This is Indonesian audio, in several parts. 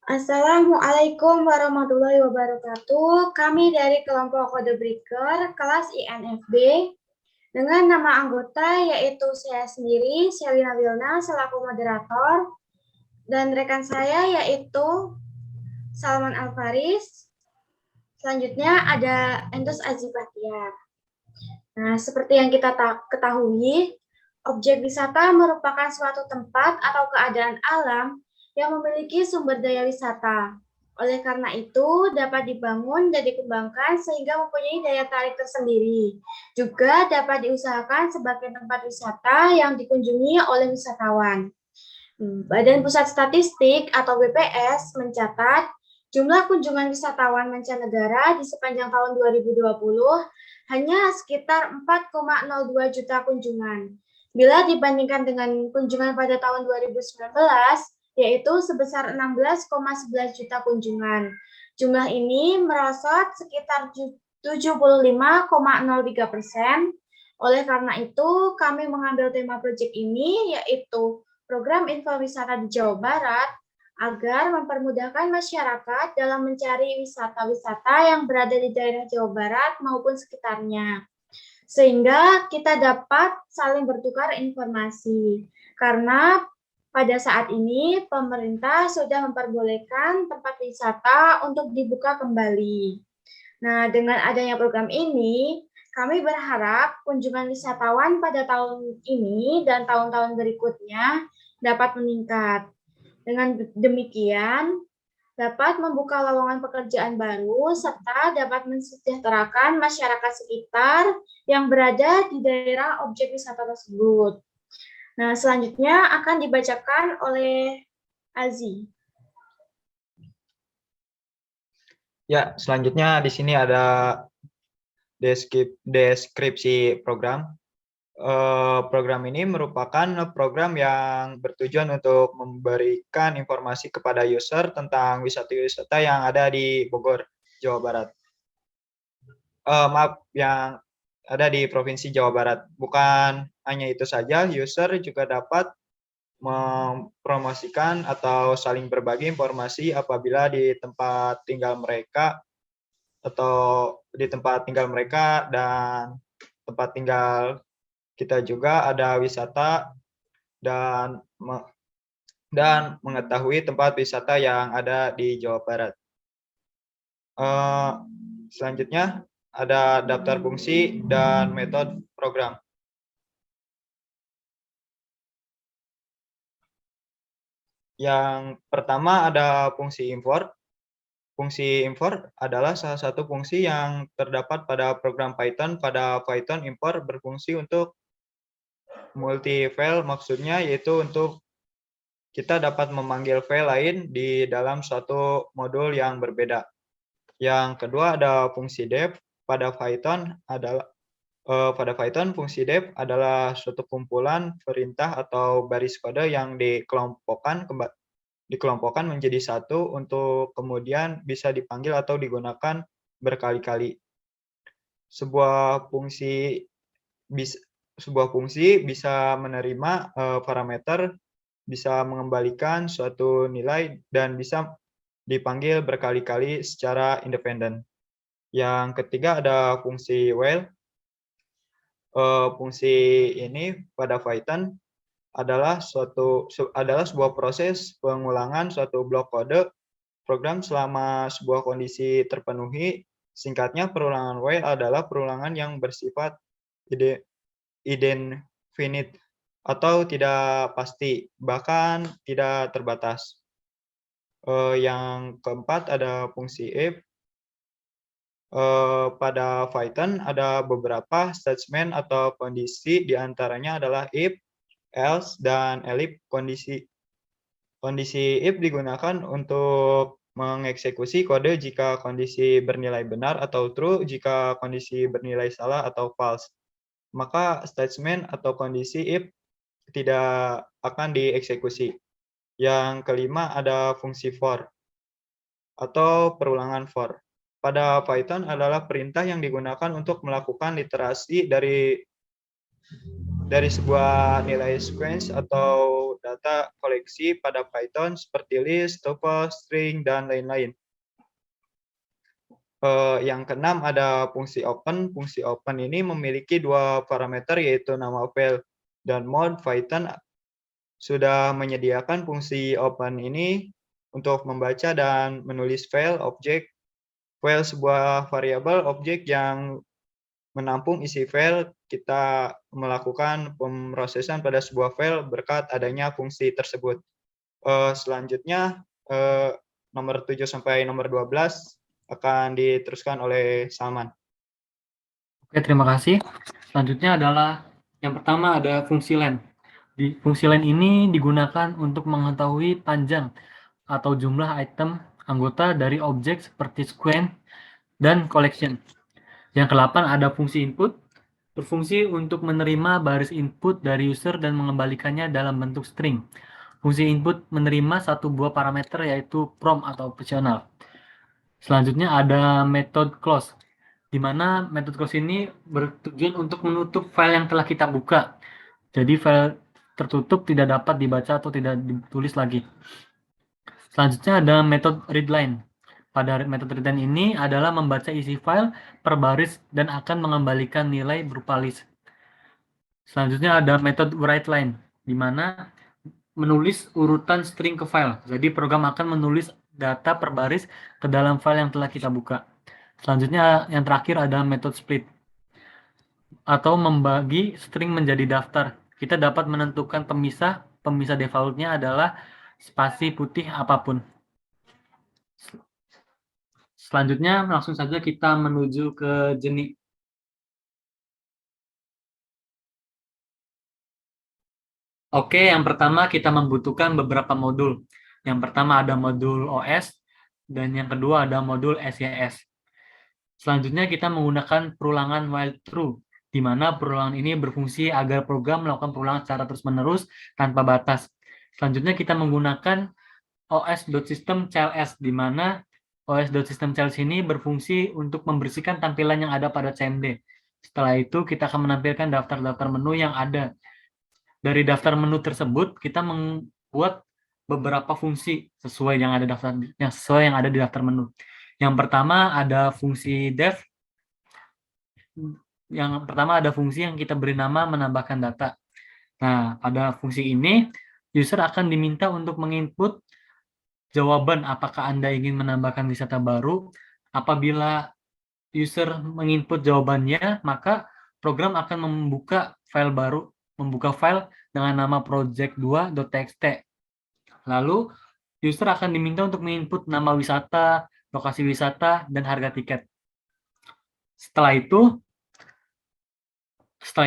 Assalamualaikum warahmatullahi wabarakatuh. Kami dari kelompok Kode Breaker kelas INFB dengan nama anggota yaitu saya sendiri, Shelina Wilna selaku moderator, dan rekan saya yaitu Salman Alfaris. Selanjutnya ada Entus Azibatia. Nah, seperti yang kita ketahui, objek wisata merupakan suatu tempat atau keadaan alam yang memiliki sumber daya wisata. Oleh karena itu, dapat dibangun dan dikembangkan sehingga mempunyai daya tarik tersendiri. Juga dapat diusahakan sebagai tempat wisata yang dikunjungi oleh wisatawan. Badan Pusat Statistik atau BPS mencatat jumlah kunjungan wisatawan mancanegara di sepanjang tahun 2020 hanya sekitar 4,02 juta kunjungan. Bila dibandingkan dengan kunjungan pada tahun 2019, yaitu sebesar 16,11 juta kunjungan. Jumlah ini merosot sekitar 75,03%. Oleh karena itu, kami mengambil tema proyek ini, yaitu program info wisata di Jawa Barat agar mempermudahkan masyarakat dalam mencari wisata-wisata yang berada di daerah Jawa Barat maupun sekitarnya. Sehingga kita dapat saling bertukar informasi. Karena pada saat ini pemerintah sudah memperbolehkan tempat wisata untuk dibuka kembali. Nah, dengan adanya program ini, kami berharap kunjungan wisatawan pada tahun ini dan tahun-tahun berikutnya dapat meningkat. Dengan demikian, dapat membuka lowongan pekerjaan baru serta dapat mensejahterakan masyarakat sekitar yang berada di daerah objek wisata tersebut. Nah, selanjutnya akan dibacakan oleh Azi. Ya, selanjutnya di sini ada deskripsi program. Program ini merupakan program yang bertujuan untuk memberikan informasi kepada user tentang wisata-wisata yang ada di Bogor, Jawa Barat. Maaf, yang ada di Provinsi Jawa Barat. Bukan hanya itu saja, user juga dapat mempromosikan atau saling berbagi informasi apabila di tempat tinggal mereka dan tempat tinggal kita juga ada wisata dan mengetahui tempat wisata yang ada di Jawa Barat. Selanjutnya ada daftar fungsi dan metode program. Yang pertama ada fungsi import. Fungsi import adalah salah satu fungsi yang terdapat pada program Python. Pada Python, import berfungsi untuk multi-file, maksudnya yaitu untuk kita dapat memanggil file lain di dalam suatu modul yang berbeda. Yang kedua ada fungsi def. Pada Python, fungsi def adalah suatu kumpulan perintah atau baris kode yang dikelompokkan menjadi satu untuk kemudian bisa dipanggil atau digunakan berkali-kali. Sebuah fungsi bisa menerima parameter, bisa mengembalikan suatu nilai, dan bisa dipanggil berkali-kali secara independen. Yang ketiga ada fungsi while. Fungsi ini pada Python adalah sebuah proses pengulangan suatu blok kode program selama sebuah kondisi terpenuhi. Singkatnya, perulangan while adalah perulangan yang bersifat indefinite atau tidak pasti, bahkan tidak terbatas. Yang keempat ada fungsi if. Pada Python ada beberapa statement atau kondisi, diantaranya adalah if, else, dan elif kondisi. Kondisi if digunakan untuk mengeksekusi kode jika kondisi bernilai benar atau true, jika kondisi bernilai salah atau false. Maka statement atau kondisi if tidak akan dieksekusi. Yang kelima ada fungsi for atau perulangan for. Pada Python adalah perintah yang digunakan untuk melakukan iterasi dari dari sebuah nilai sequence atau data koleksi pada Python seperti list, tuple, string, dan lain-lain. Yang keenam ada fungsi open. Fungsi open ini memiliki dua parameter yaitu nama file dan mode. Python sudah menyediakan fungsi open ini untuk membaca dan menulis file, objek, file sebuah variabel, objek yang menampung isi file. Kita melakukan pemrosesan pada sebuah file berkat adanya fungsi tersebut. Selanjutnya nomor 7 sampai nomor 12 akan diteruskan oleh Salman. Oke, terima kasih. Selanjutnya adalah yang pertama ada fungsi len. Fungsi len ini digunakan untuk mengetahui panjang atau jumlah item anggota dari objek seperti sequence dan collection. Yang ke-8 ada fungsi input, berfungsi untuk menerima baris input dari user dan mengembalikannya dalam bentuk string. Fungsi input menerima satu buah parameter yaitu prompt atau optional. Selanjutnya ada method close, di mana method close ini bertujuan untuk menutup file yang telah kita buka. Jadi file tertutup tidak dapat dibaca atau tidak ditulis lagi. Selanjutnya ada method readline. Pada metode readline ini adalah membaca isi file per baris dan akan mengembalikan nilai berupa list. Selanjutnya ada metode writeline, di mana menulis urutan string ke file. Jadi program akan menulis data per baris ke dalam file yang telah kita buka. Selanjutnya yang terakhir ada metode split, atau membagi string menjadi daftar. Kita dapat menentukan pemisah defaultnya adalah spasi putih apapun. Selanjutnya langsung saja kita menuju ke jenis. Oke, yang pertama kita membutuhkan beberapa modul. Yang pertama ada modul OS, dan yang kedua ada modul SYS. Selanjutnya kita menggunakan perulangan while true, di mana perulangan ini berfungsi agar program melakukan perulangan secara terus-menerus tanpa batas. Selanjutnya kita menggunakan os.system.cls, di mana os.system.cls ini berfungsi untuk membersihkan tampilan yang ada pada CMD. Setelah itu kita akan menampilkan daftar-daftar menu yang ada. Dari daftar menu tersebut kita membuat beberapa fungsi sesuai yang ada di daftar menu. Yang pertama ada fungsi def. Yang pertama ada fungsi yang kita beri nama menambahkan data. Nah, pada fungsi ini user akan diminta untuk menginput jawaban apakah Anda ingin menambahkan wisata baru. Apabila user menginput jawabannya, maka program akan membuka file baru, membuka file dengan nama project2.txt. Lalu user akan diminta untuk menginput nama wisata, lokasi wisata, dan harga tiket. Setelah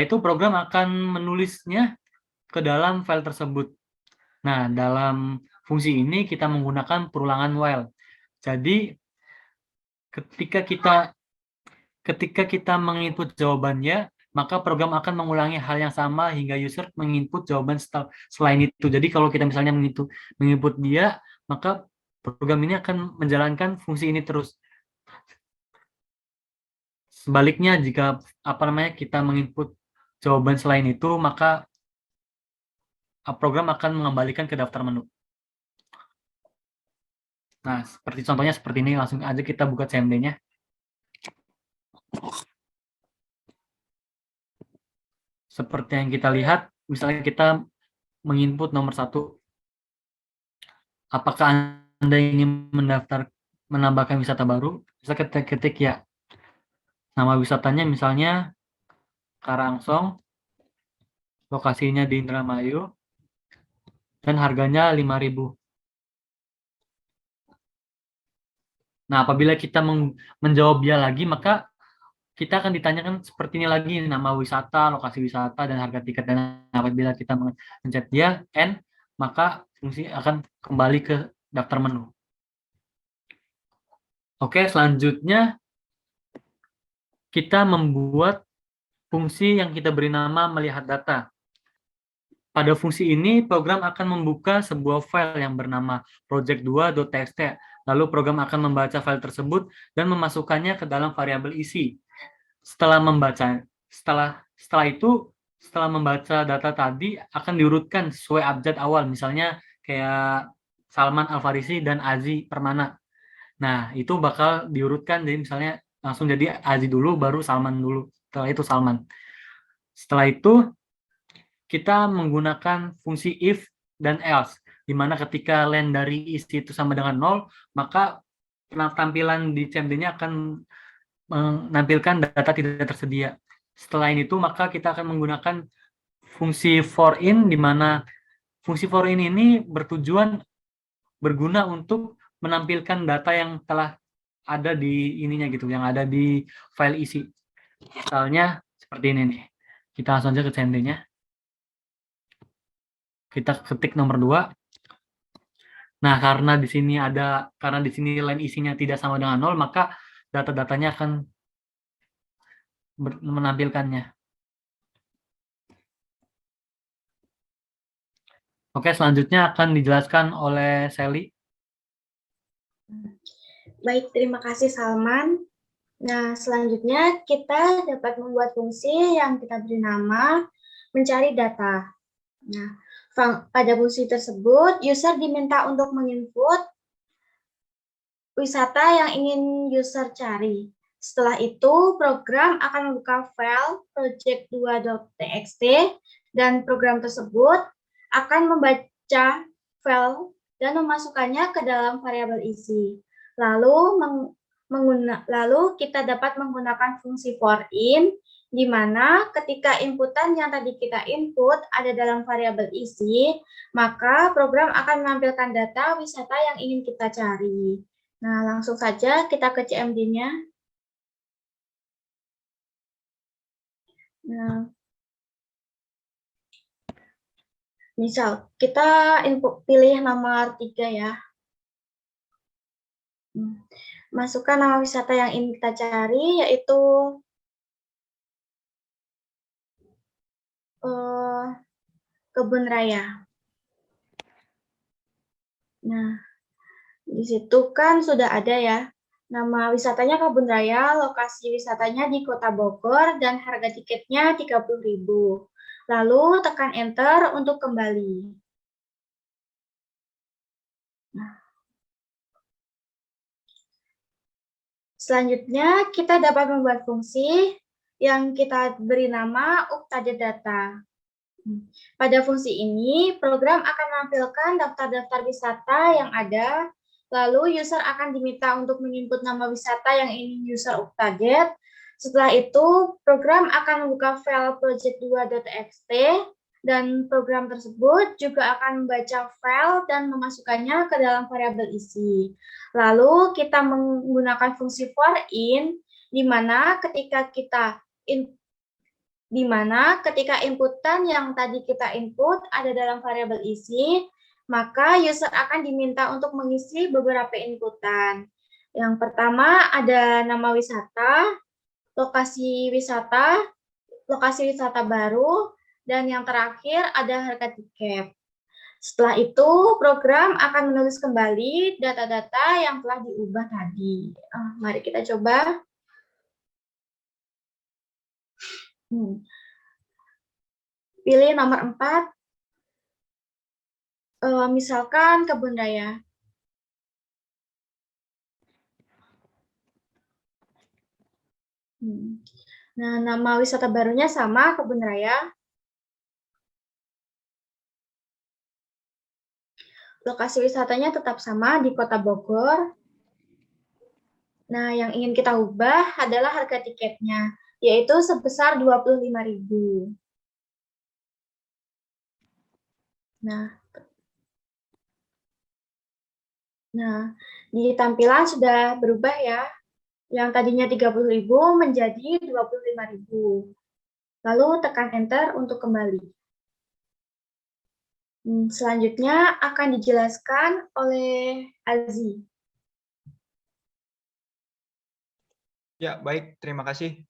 itu program akan menulisnya ke dalam file tersebut. Nah, dalam fungsi ini kita menggunakan perulangan while. Jadi ketika kita menginput jawabannya, maka program akan mengulangi hal yang sama hingga user menginput jawaban selain itu. Jadi kalau kita misalnya menginput dia, maka program ini akan menjalankan fungsi ini terus. Sebaliknya, jika kita menginput jawaban selain itu, maka program akan mengembalikan ke daftar menu. Nah, contohnya seperti ini. Langsung aja kita buka CMD-nya. Seperti yang kita lihat, misalnya kita menginput nomor 1. Apakah Anda ingin menambahkan wisata baru? Bisa ketik ya. Nama wisatanya misalnya Karangsong, lokasinya di Indramayu, dan harganya 5.000. Nah, apabila kita menjawab dia lagi, maka kita akan ditanyakan seperti ini lagi, nama wisata, lokasi wisata, dan harga tiket. Dan apabila kita mencet dia, N, maka fungsi akan kembali ke daftar menu. Oke, selanjutnya kita membuat fungsi yang kita beri nama melihat data. Pada fungsi ini, program akan membuka sebuah file yang bernama project2.txt. Lalu program akan membaca file tersebut dan memasukkannya ke dalam variabel isi. Setelah itu, setelah membaca data tadi akan diurutkan sesuai abjad awal, misalnya kayak Salman Al-Farisi dan Azi Permana. Nah, itu bakal diurutkan, jadi misalnya langsung jadi Azi dulu, baru Salman dulu, setelah itu Salman. Setelah itu, kita menggunakan fungsi if dan else, di mana ketika len dari isi itu sama dengan 0, maka tampilan di CMD-nya akan menampilkan data tidak tersedia. Setelah itu, maka kita akan menggunakan fungsi for in, di mana fungsi for in ini berguna untuk menampilkan data yang telah ada di ininya gitu, yang ada di file isi. Misalnya seperti ini nih. Kita langsung aja ke CMD-nya. Kita ketik nomor 2. Nah, karena di sini line isinya tidak sama dengan 0, maka data-datanya akan menampilkannya. Oke, selanjutnya akan dijelaskan oleh Sally. Baik, terima kasih Salman. Nah, selanjutnya kita dapat membuat fungsi yang kita beri nama mencari data. Nah, pada fungsi tersebut, user diminta untuk menginput wisata yang ingin user cari. Setelah itu, program akan membuka file project2.txt dan program tersebut akan membaca file dan memasukkannya ke dalam variabel isi. Lalu kita dapat menggunakan fungsi for in, di mana ketika inputan yang tadi kita input ada dalam variabel isi, maka program akan menampilkan data wisata yang ingin kita cari. Nah, langsung saja kita ke CMD-nya. Nah, misal kita pilih nomor 3 ya. Masukkan nama wisata yang ingin kita cari, yaitu Kebun Raya. Nah, di situ kan sudah ada ya, nama wisatanya Kebun Raya, lokasi wisatanya di Kota Bogor, dan harga tiketnya 30.000. Lalu tekan Enter untuk kembali. Nah. Selanjutnya, kita dapat membuat fungsi yang kita beri nama updated data. Pada fungsi ini, program akan menampilkan daftar-daftar wisata yang ada, lalu user akan diminta untuk menginput nama wisata yang ingin user update. Setelah itu, program akan membuka file project2.txt, dan program tersebut juga akan membaca file dan memasukkannya ke dalam variabel isi. Lalu kita menggunakan fungsi for in, di mana ketika inputan yang tadi kita input ada dalam variabel isi, maka user akan diminta untuk mengisi beberapa inputan. Yang pertama ada nama wisata, lokasi wisata baru, dan yang terakhir ada harga tiket. Setelah itu, program akan menulis kembali data-data yang telah diubah tadi. Mari kita coba. Pilih nomor 4. Misalkan Kebun Raya. Nah, nama wisata barunya sama, Kebun Raya. Lokasi wisatanya tetap sama di Kota Bogor. Nah, yang ingin kita ubah adalah harga tiketnya, yaitu sebesar 25.000. Nah, di tampilan sudah berubah ya. Yang tadinya 30.000 menjadi 25.000. Lalu tekan Enter untuk kembali. Selanjutnya akan dijelaskan oleh Azi. Ya, baik. Terima kasih.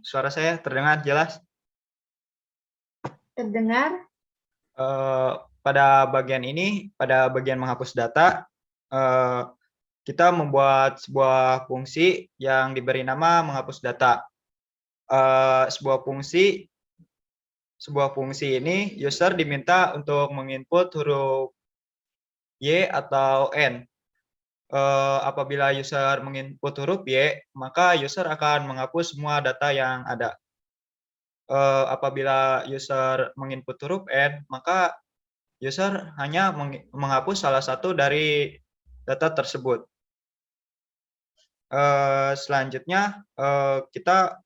Suara saya terdengar jelas? Terdengar? Pada bagian ini, pada bagian menghapus data, kita membuat sebuah fungsi yang diberi nama menghapus data. Sebuah fungsi sebuah fungsi ini, user diminta untuk menginput huruf Y atau N. Apabila user menginput huruf Y, maka user akan menghapus semua data yang ada. Apabila user menginput huruf N, maka user hanya menghapus salah satu dari data tersebut. Selanjutnya, kita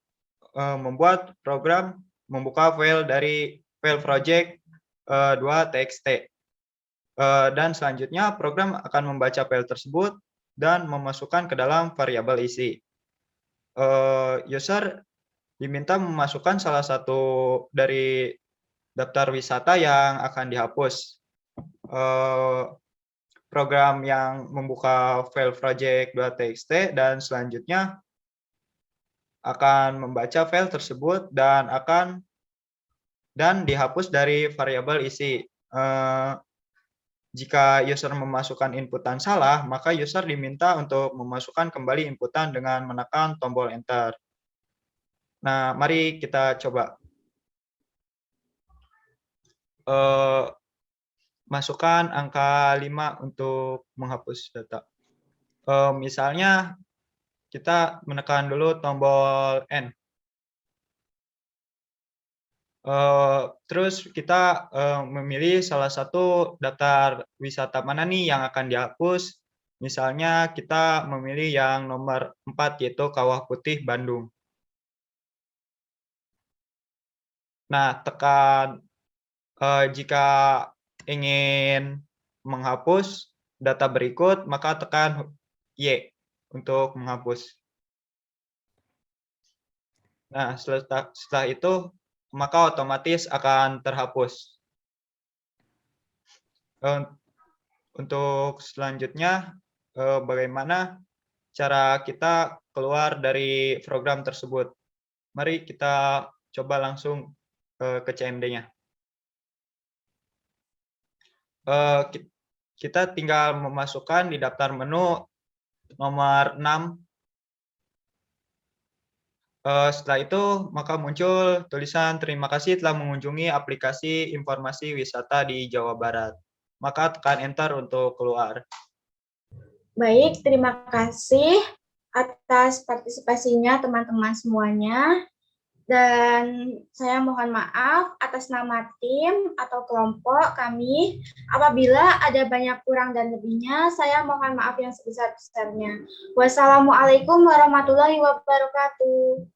membuat program membuka file dari file project 2.txt. Dan selanjutnya program akan membaca file tersebut dan memasukkan ke dalam variabel isi. User diminta memasukkan salah satu dari daftar wisata yang akan dihapus. Program yang membuka file project 2.txt dan selanjutnya akan membaca file tersebut dan dihapus dari variabel isi. Jika user memasukkan inputan salah, maka user diminta untuk memasukkan kembali inputan dengan menekan tombol enter. Nah, mari kita coba. Masukkan angka 5 untuk menghapus data. Misalnya, kita menekan dulu tombol N. Terus kita memilih salah satu daftar wisata mana nih yang akan dihapus. Misalnya kita memilih yang nomor 4 yaitu Kawah Putih Bandung. Nah, tekan jika ingin menghapus data berikut, maka tekan Y untuk menghapus. Nah, setelah itu maka otomatis akan terhapus. Untuk selanjutnya, bagaimana cara kita keluar dari program tersebut? Mari kita coba langsung ke CMD-nya. Kita tinggal memasukkan di daftar menu nomor 6. Setelah itu, maka muncul tulisan terima kasih telah mengunjungi aplikasi informasi wisata di Jawa Barat. Maka tekan enter untuk keluar. Baik, terima kasih atas partisipasinya teman-teman semuanya. Dan saya mohon maaf atas nama tim atau kelompok kami. Apabila ada banyak kurang dan lebihnya, saya mohon maaf yang sebesar-besarnya. Wassalamualaikum warahmatullahi wabarakatuh.